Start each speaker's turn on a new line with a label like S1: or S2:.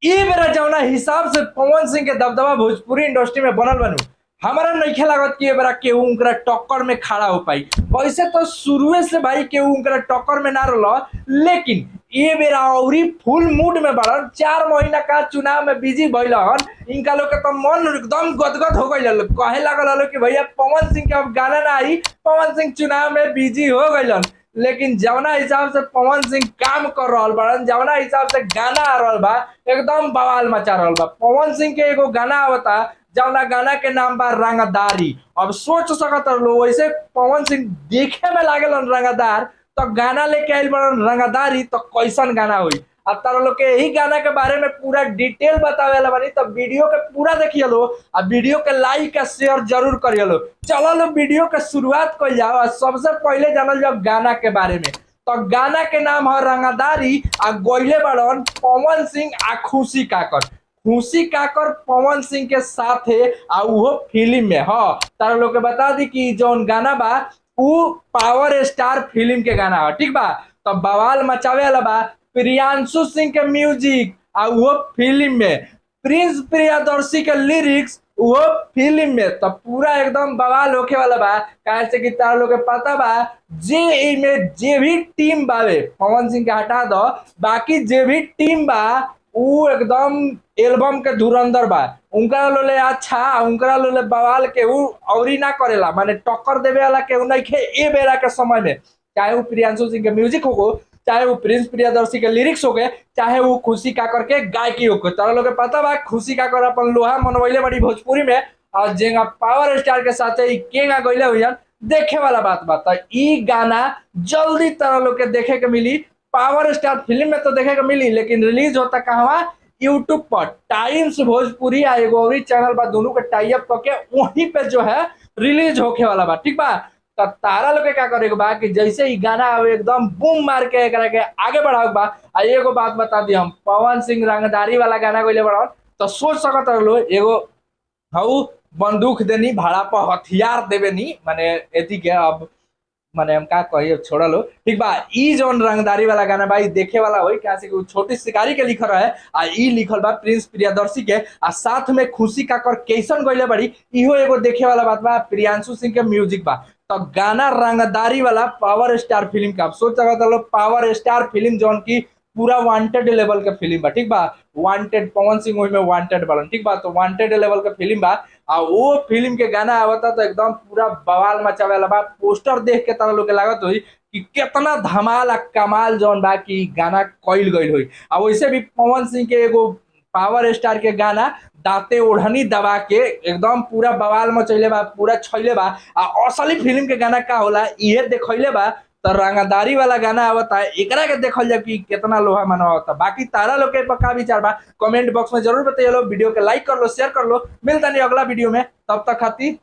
S1: ई बेरा जौना हिसाब से पवन सिंह के दबदबा भोजपुरी इंडस्ट्री में बनल बनू, हमारा नइखे लागत कि ए बेरा केहू उनकरा टक्कर में खड़ा हो पाई। वैसे तो शुरुए से भाई केहू उनकरा टक्कर में ना रह, लेकिन ए बेरा अउरी फुल मूड में बड़न। 4 महीना का चुनाव में बिजी भइल हन, इनका लोग के तो मन एकदम गदगद हो गइल, कहे लागल हलो कि भैया पवन सिंह के अब गाना ना आई, पवन सिंह चुनाव में बिजी हो गइलन। लेकिन जवना हिसाब से पवन सिंह काम कर रहल बड़न, जवना हिसाब से गाना आ रहल बा, एकदम बवाल मचा रहल बा। पवन सिंह के एगो गाना आवता जवना गाना के नाम बा रंगदारी। अब सोच सकत लो, वैसे पवन सिंह देखे में लागेलन रंगदार, तो गाना लेके आइल बड़न रंगदारी, तो कैसन गाना हुई। अब तारा लोग के यही गाना के बारे में पूरा डिटेल बतावे वाला बानी, तो वीडियो के पूरा देखिए लो, और वीडियो के लाइक और शेयर जरूर करिए लो। चलो लो वीडियो के शुरुआत कर जाओ, और सबसे पहले जानल जाओ गाना के बारे में। तो गाना के नाम है रंगदारी, आ गोइले बड़न पवन सिंह आ खुशी काकर। खुशी काकर पवन सिंह के साथ है, आ वो फिल्म में ह। तारा लोग के बता दी कि जौन गाना बा उ पावर स्टार फिल्म के गाना है, ठीक बा। तो बवाल मचावे वाला बा प्रियांशु सिंह के म्यूजिक, आ वो फिल्म में प्रिंस प्रियदर्शी के लिरिक्स, वो फिल्म में। तो पूरा एकदम बवाल होके वाला बा। काहे से कि तार लोग के पता बा, जे में जे भी टीम बावे, पवन सिंह के हटा दो, बाकी जे भी टीम बा उ एकदम एल्बम के धुरंधर बा। उनका लोले अच्छा, उनका लोले बवाल के उ औरी ना करेला, माने टक्कर देवे वाला के नहीं खे ए बेरा के समय में। चाहे वो प्रियांशु सिंह के म्यूजिक हो, चाहे वो प्रिंस प्रियदर्शी के लिरिक्स हो गए, चाहे वो खुशी काकर के गायकी हो गए। तारा लोग के पता बा खुशी काकर अपन लोहा मनवैले बड़ी भोजपुरी में, और जेंगा पावर स्टार के साथ केगा गइले हुई, देखे वाला बात बा। तो ई गाना जल्दी तारा लोग के देखे के मिली, पावर स्टार फिल्म में तो देखे के मिली, लेकिन रिलीज होता कहवा, यूट्यूब पर टाइम्स भोजपुरी आ एगो और चैनल बा, दोनों के टाई अप करके वहीं पे जो है रिलीज होके वाला बा, ठीक बा। तो तारा लोग के क्या करे बा कि जैसे ही गाना आवे एकदम बूम मार के एकरा के आगे बढ़ाओ बा। आ एगो बात बता दी, हम पवन सिंह रंगदारी वाला गाना गइले बढ़ाओ, तो सोच सकत रहो एगो हऊ बंदूक देनी भाड़ा पर हथियार देवे नी, माने एथी के अब माने हम का कहिए छोड़ लो, ठीक बा। ई जोन रंगदारी वाला गाना बा ई देखे वाला होई, क्या से छोटी शिकारी के लिखल रहे, आ ई लिखल बा प्रिंस प्रियदर्शी के, आ साथ में खुशी काकर कैसन गइले बड़ी, इहो एगो देखे वाला बात बा। प्रियांशु सिंह के म्यूजिक बा। तो गाना रंगदारी वाला पावर स्टार फिल्म का, आप सोच सकते हो पावर स्टार फिल्म जौन की पूरा वांटेड लेवल के फिल्म बा, ठीक बा। वांटेड पवन सिंह में वांटेड बड़न, ठीक बा। तो वांटेड लेवल के फिल्म बा, आ वो फिल्म के गाना आवता तो एकदम पूरा बवाल मचावे वाला बा। पोस्टर देख के तारा लोग के लागत हुई कि कितना धमाल आ कमाल जौन बा कि गाना कइल गइल हुई। आ वैसे भी पवन सिंह के एगो पावर स्टार के गाना दाते ओढ़नी दबा के एकदम पूरा बवाल मचैले बा, पूरा छैले बा। आ असली फिल्म के गाना का होला इहे देखैले बा। तो रंगदारी वाला गाना आवता है, एकरा के देखल जाए कि कितना लोहा मनवा होता। बाकी तारा लोग के का विचार बा कमेंट बॉक्स में जरूर बताइए लो। वीडियो के लाइक कर लो, शेयर कर लो। मिलता नहीं अगला वीडियो में, तब तक खातिर